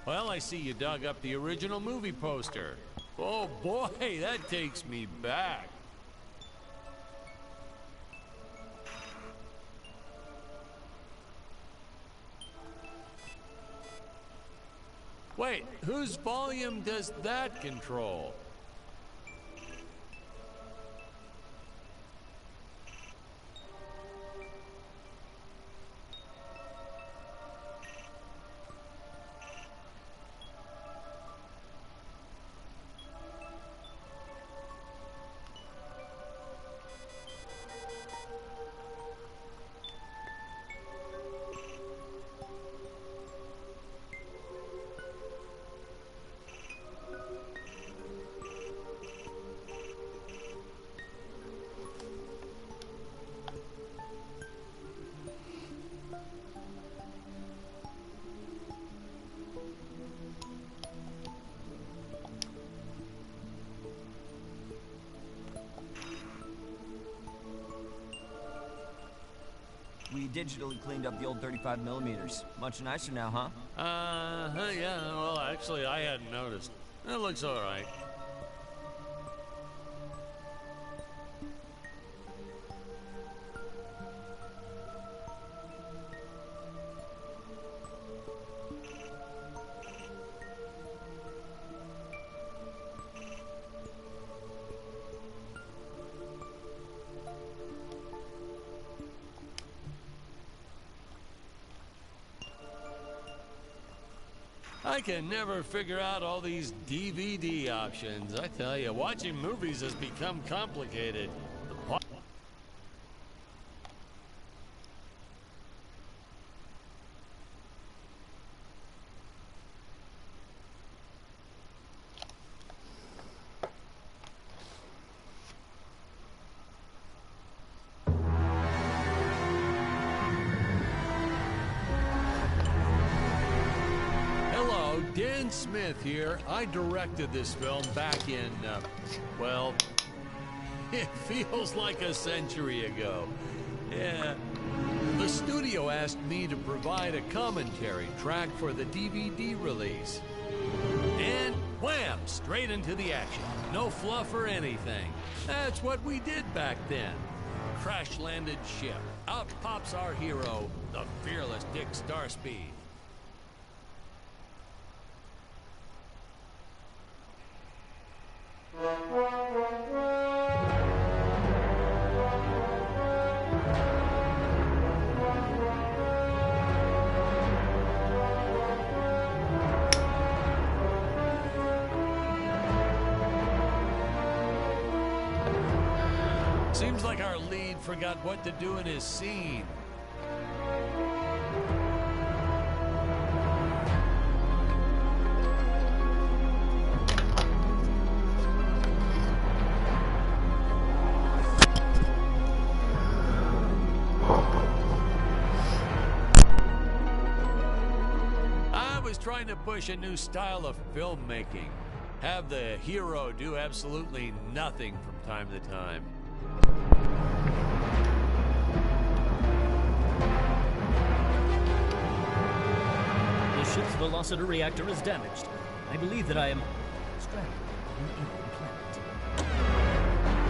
Well, I see you dug up the original movie poster. Oh boy, that takes me back. Wait, whose volume does that control? We digitally cleaned up the old 35mm. Much nicer now, huh? Yeah, well, actually, I hadn't noticed. It looks all right. I can never figure out all these DVD options. I tell you, watching movies has become complicated. Dan Smith here. I directed this film back in, well, it feels like a century ago. Yeah. The studio asked me to provide a commentary track for the DVD release. And wham! Straight into the action. No fluff or anything. That's what we did back then. Crash-landed ship. Out pops our hero, the fearless Dick Starspeed. Seems like our lead forgot what to do in his scene. I was trying to push a new style of filmmaking. Have the hero do absolutely nothing from time to time. The ship's velocity reactor is damaged. I believe that I am stranded on an alien planet.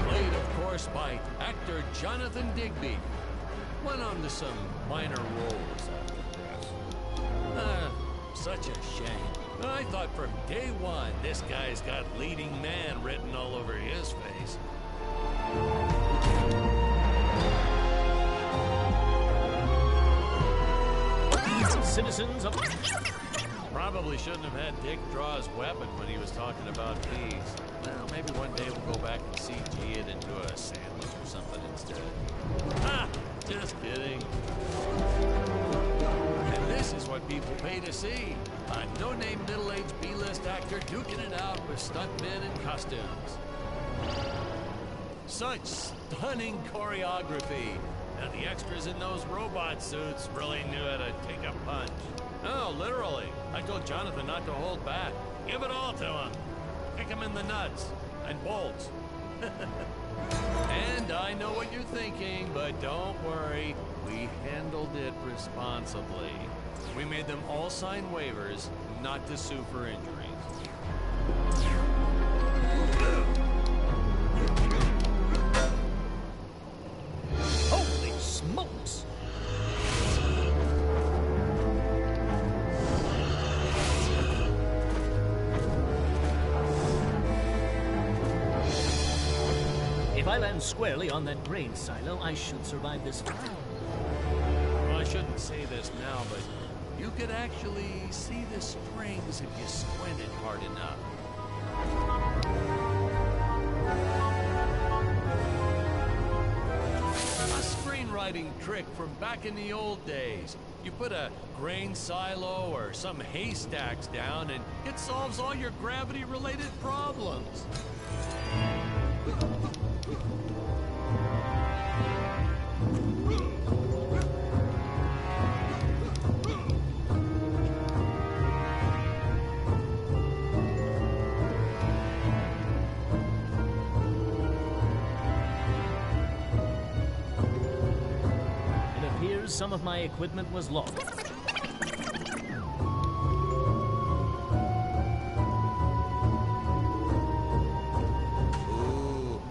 Played, of course, by actor Jonathan Digby. Went on to some minor roles after this. Such a shame. I thought from day one, this guy's got leading man written all over his face. Citizens of... Probably shouldn't have had Dick draw his weapon when he was talking about peas. Well, maybe one day we'll go back and CG it into a sandwich or something instead. Ha! Just kidding. And this is what people pay to see. A no-name middle-aged B-list actor duking it out with stuntmen in costumes. Such stunning choreography. Now the extras in those robot suits really knew how to take a punch. Oh, literally. I told Jonathan not to hold back. Give it all to him. Kick him in the nuts and bolts. And I know what you're thinking, but don't worry. We handled it responsibly. We made them all sign waivers not to sue for injuries. Holy smokes! If I land squarely on that grain silo, I should survive this time. Well, I shouldn't say this now, but you could actually see the strings if you squinted hard enough. A screenwriting trick from back in the old days. You put a grain silo or some haystacks down and it solves all your gravity-related problems. Some of my equipment was lost.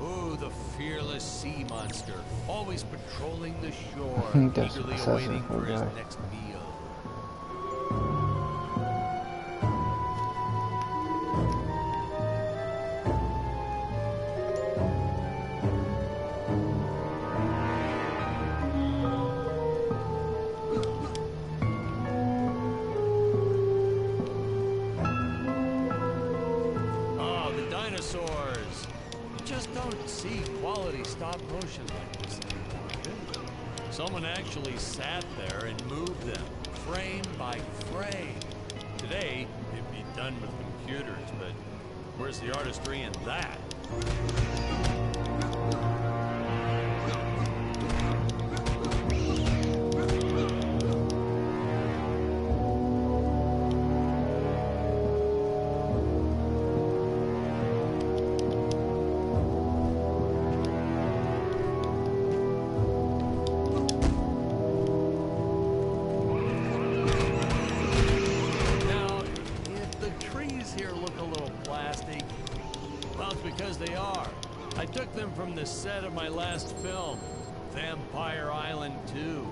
Ooh, the fearless sea monster, always patrolling the shore, That's eagerly assassin awaiting for his guy. next meal. Dinosaurs. You just don't see quality stop motion like this anymore. Someone actually sat there and moved them, frame by frame. Today, it'd be done with computers, but where's the artistry in that? Because they are. I took them from the set of my last film, Vampire Island 2.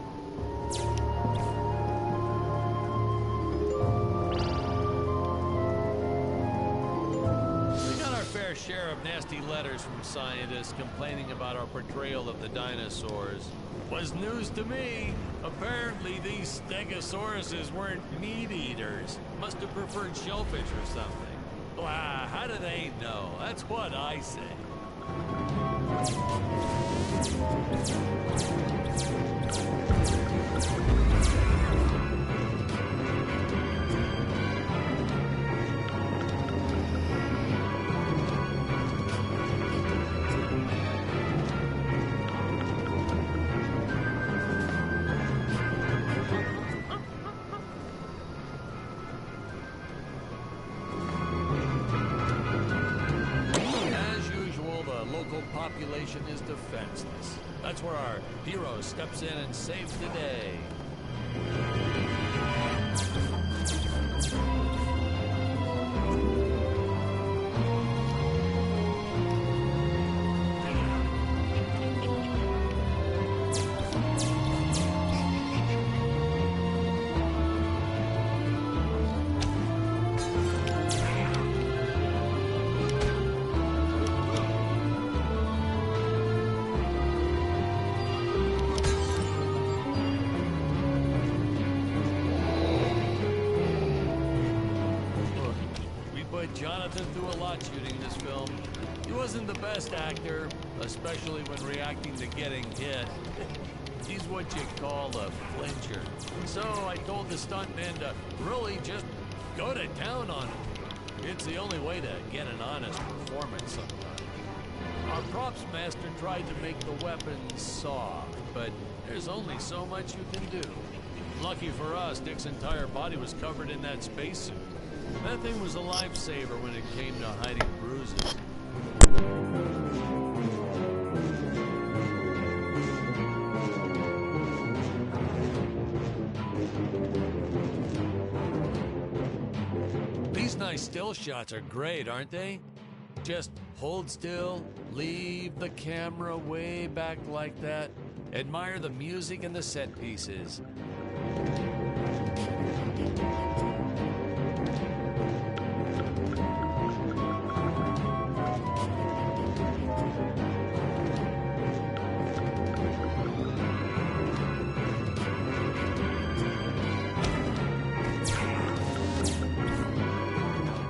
We got our fair share of nasty letters from scientists complaining about our portrayal of the dinosaurs. Was news to me. Apparently these stegosauruses weren't meat eaters. Must have preferred shellfish or something. Wow, how do they know? That's what I say. Population is defenseless. That's where our hero steps in and saves the day. Jonathan threw a lot shooting this film. He wasn't the best actor, especially when reacting to getting hit. He's what you call a flincher. So I told the stuntman to really just go to town on him. It's the only way to get an honest performance sometimes. Our props master tried to make the weapons soft, but there's only so much you can do. Lucky for us, Dick's entire body was covered in that spacesuit. That thing was a lifesaver when it came to hiding bruises. nice still shots are great, aren't they? Just hold still, leave the camera way back like that, admire the music and the set pieces.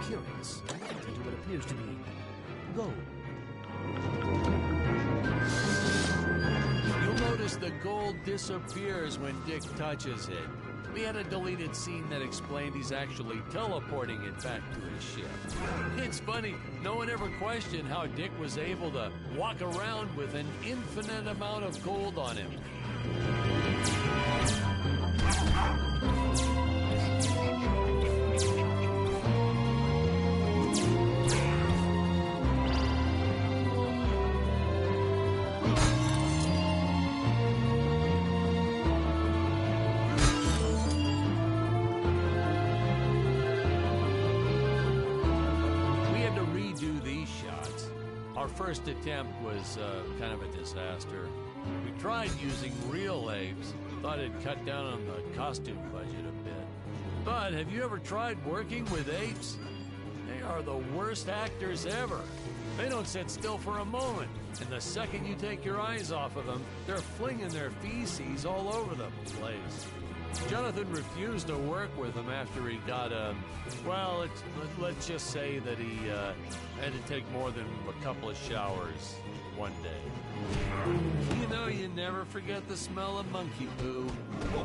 Curious. Into what appears to be gold. You'll notice the gold disappears when Dick touches it. We had a deleted scene that explained he's actually teleporting it back to his ship. It's funny, no one ever questioned how Dick was able to walk around with an infinite amount of gold on him. Our first attempt was kind of a disaster. We tried using real apes, thought it'd cut down on the costume budget a bit. But have you ever tried working with apes? They are the worst actors ever. They don't sit still for a moment, and the second you take your eyes off of them, they're flinging their feces all over the place. Jonathan refused to work with him after he got let's just say that he had to take more than a couple of showers one day. You know, you never forget the smell of monkey poo.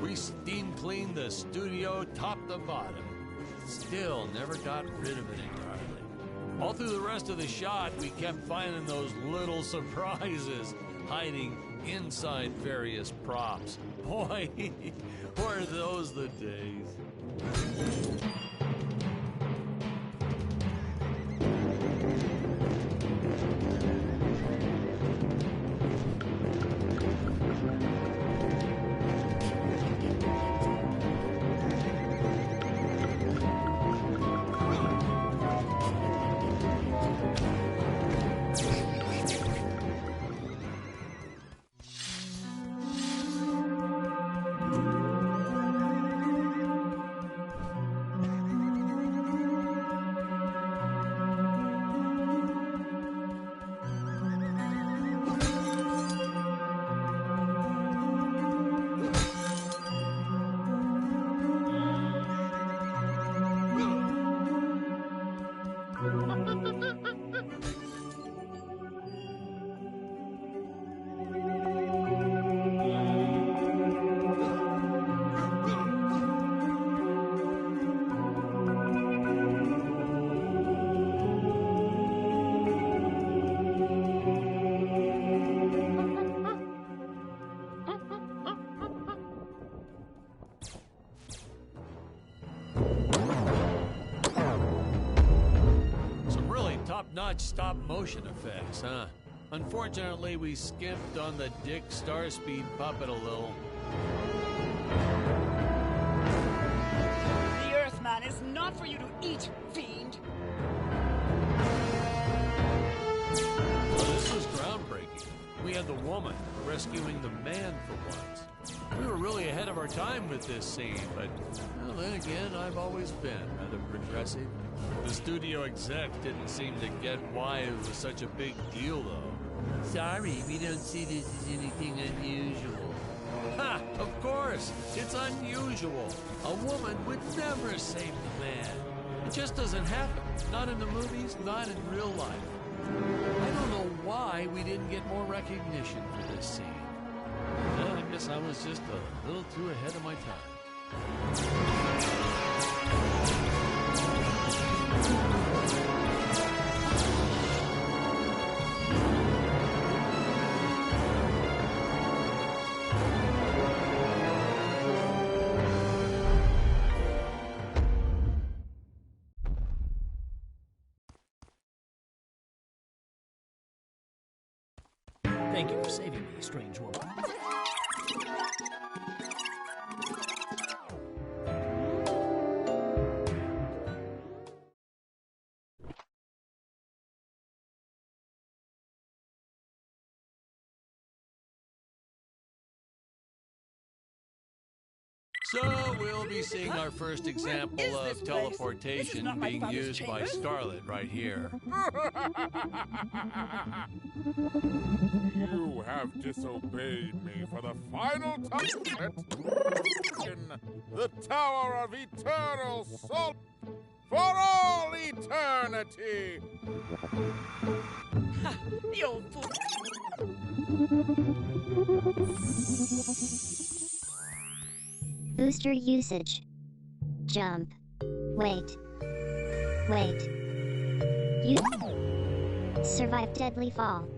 We steam cleaned the studio top to bottom. Still never got rid of it entirely. All through the rest of the shot, we kept finding those little surprises hiding inside various props. Boy, were those the days. Top-notch stop-motion effects, huh? Unfortunately, we skimped on the Dick Starspeed puppet a little. The Earthman is not for you to eat, fiend! Well, this was groundbreaking. We had the woman rescuing the man for once. We were really ahead of our time with this scene, but well, then again, I've always been rather progressive. The studio exec didn't seem to get why it was such a big deal, though. Sorry, we don't see this as anything unusual. Ha! Of course! It's unusual. A woman would never save the man. It just doesn't happen. Not in the movies, not in real life. I don't know why we didn't get more recognition for this scene. Well, I guess I was just a little too ahead of my time. Thank you for saving me, strange woman. So we'll be seeing our first example is this of place? teleportation This is not my being father's used by chamber. Scarlet right here. You have disobeyed me for the final time. In the Tower of Eternal Salt for all eternity. The old fool. Booster usage. Jump. Wait. Wait. You survived deadly fall.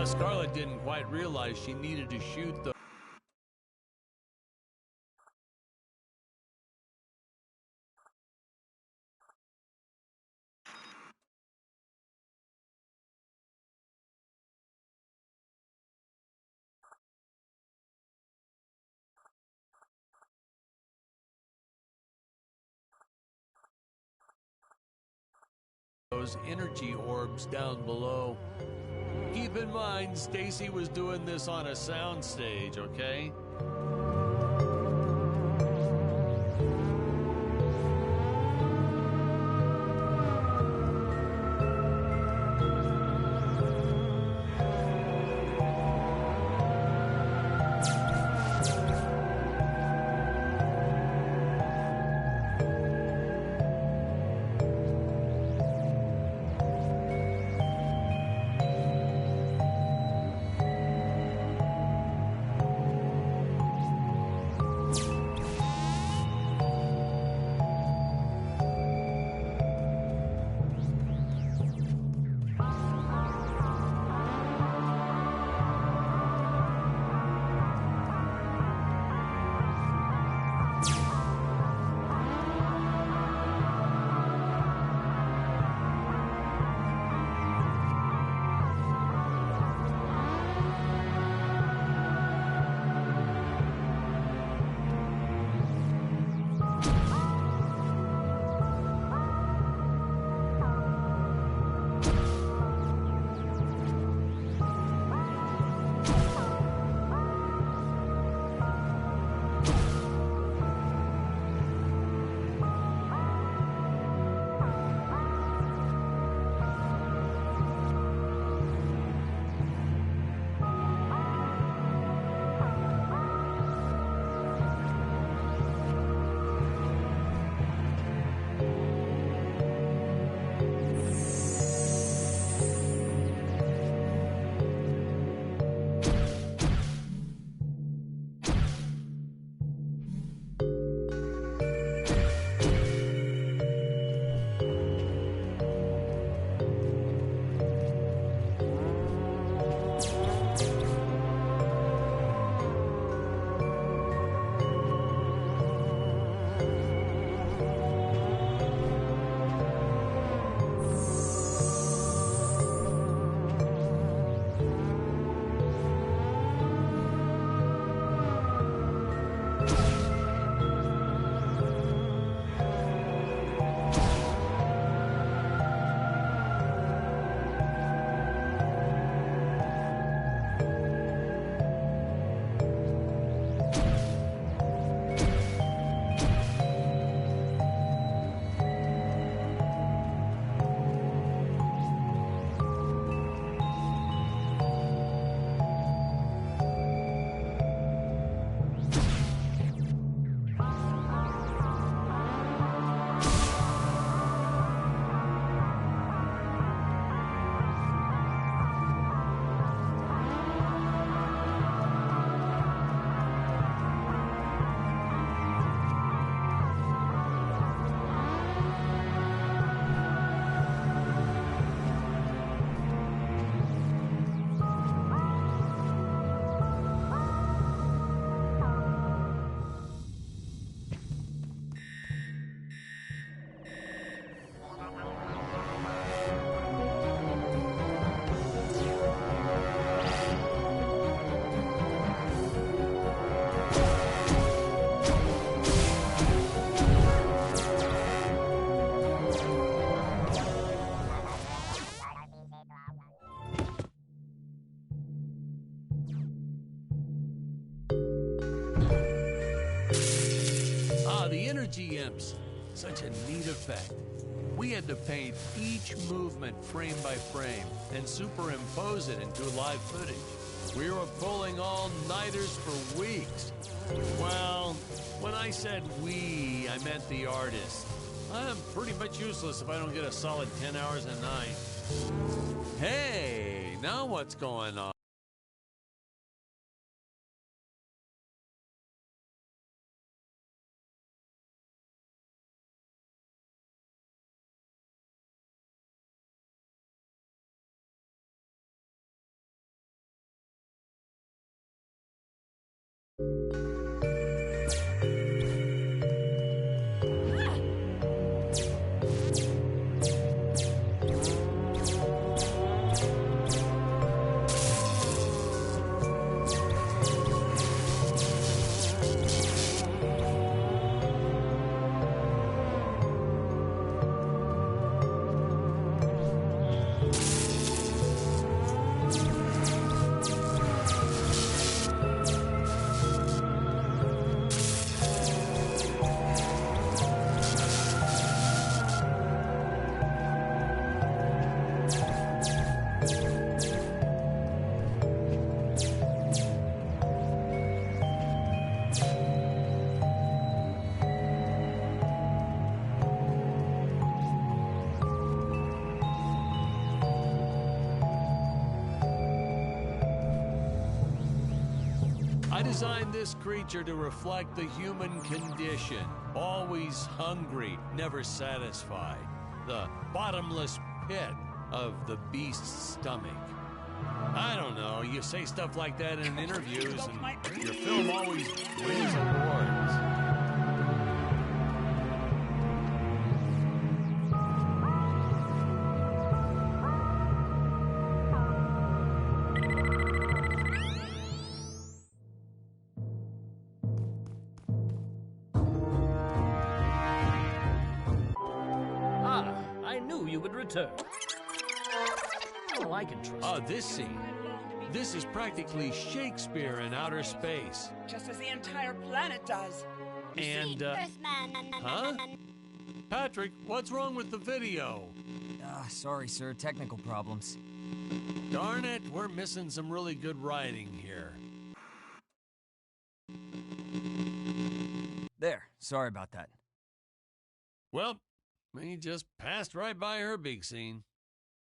Scarlet didn't quite realize she needed to shoot the those energy orbs down below. Keep in mind, Stacy was doing this on a soundstage, okay? the energy imps. Such a neat effect. We had to paint each movement frame by frame and superimpose it into live footage. We were pulling all-nighters for weeks. Well, when I said we, I meant the artists. I'm pretty much useless if I don't get a solid 10 hours a night. Hey, now what's going on? I designed this creature to reflect the human condition. Always hungry, never satisfied. The bottomless pit of the beast's stomach. I don't know, you say stuff like that in interviews and your film always wins awards. Return. Oh, I can trust. Oh, this scene. This is practically Shakespeare in outer space. Just as the entire planet does. And, huh? Patrick, what's wrong with the video? Sorry, sir. Technical problems. Darn it, we're missing some really good writing here. There. Sorry about that. Well, we just passed right by her big scene.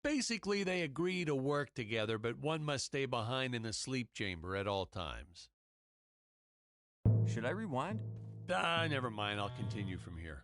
Basically, they agree to work together, but one must stay behind in the sleep chamber at all times. Should I rewind? Never mind. I'll continue from here.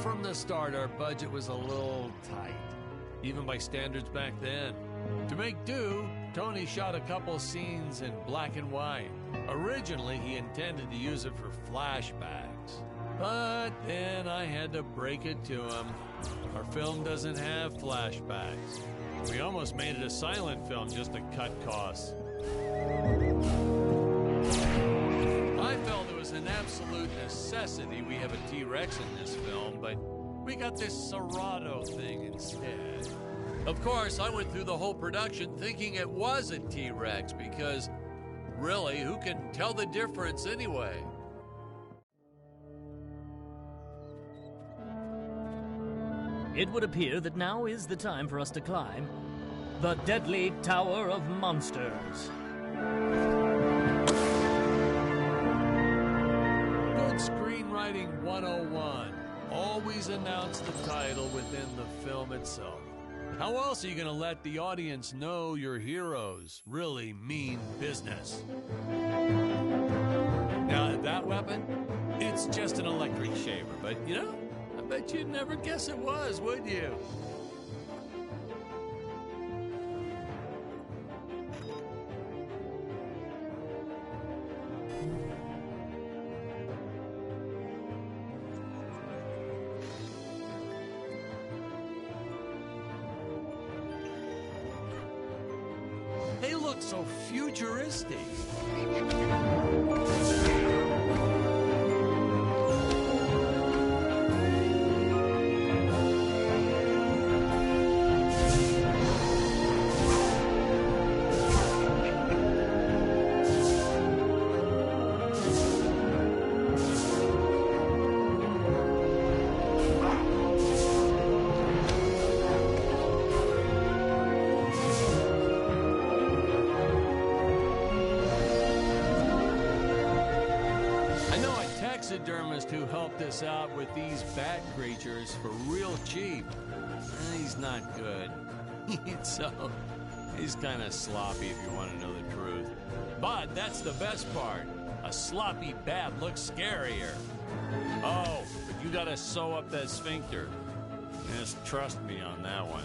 From the start, our budget was a little tight, even by standards back then. To make do, Tony shot a couple scenes in black and white. Originally, he intended to use it for flashbacks. But then I had to break it to him. Our film doesn't have flashbacks. We almost made it a silent film just to cut costs. I felt it was an absolute necessity we have a T-Rex in this film, but we got this Serato thing instead. Of course, I went through the whole production thinking it was a T-Rex because, really, who can tell the difference anyway? It would appear that now is the time for us to climb the Deadly Tower of Monsters. Good screenwriting 101. Always announce the title within the film itself. How else are you going to let the audience know your heroes really mean business? Now, that weapon, it's just an electric shaver, but you know, I bet you'd never guess it was, would you? They look so futuristic. Taxidermist who helped us out with these bat creatures for real cheap. He's not good. He's kind of sloppy if you want to know the truth. But that's the best part. A sloppy bat looks scarier. Oh, but you gotta sew up that sphincter. Just trust me on that one.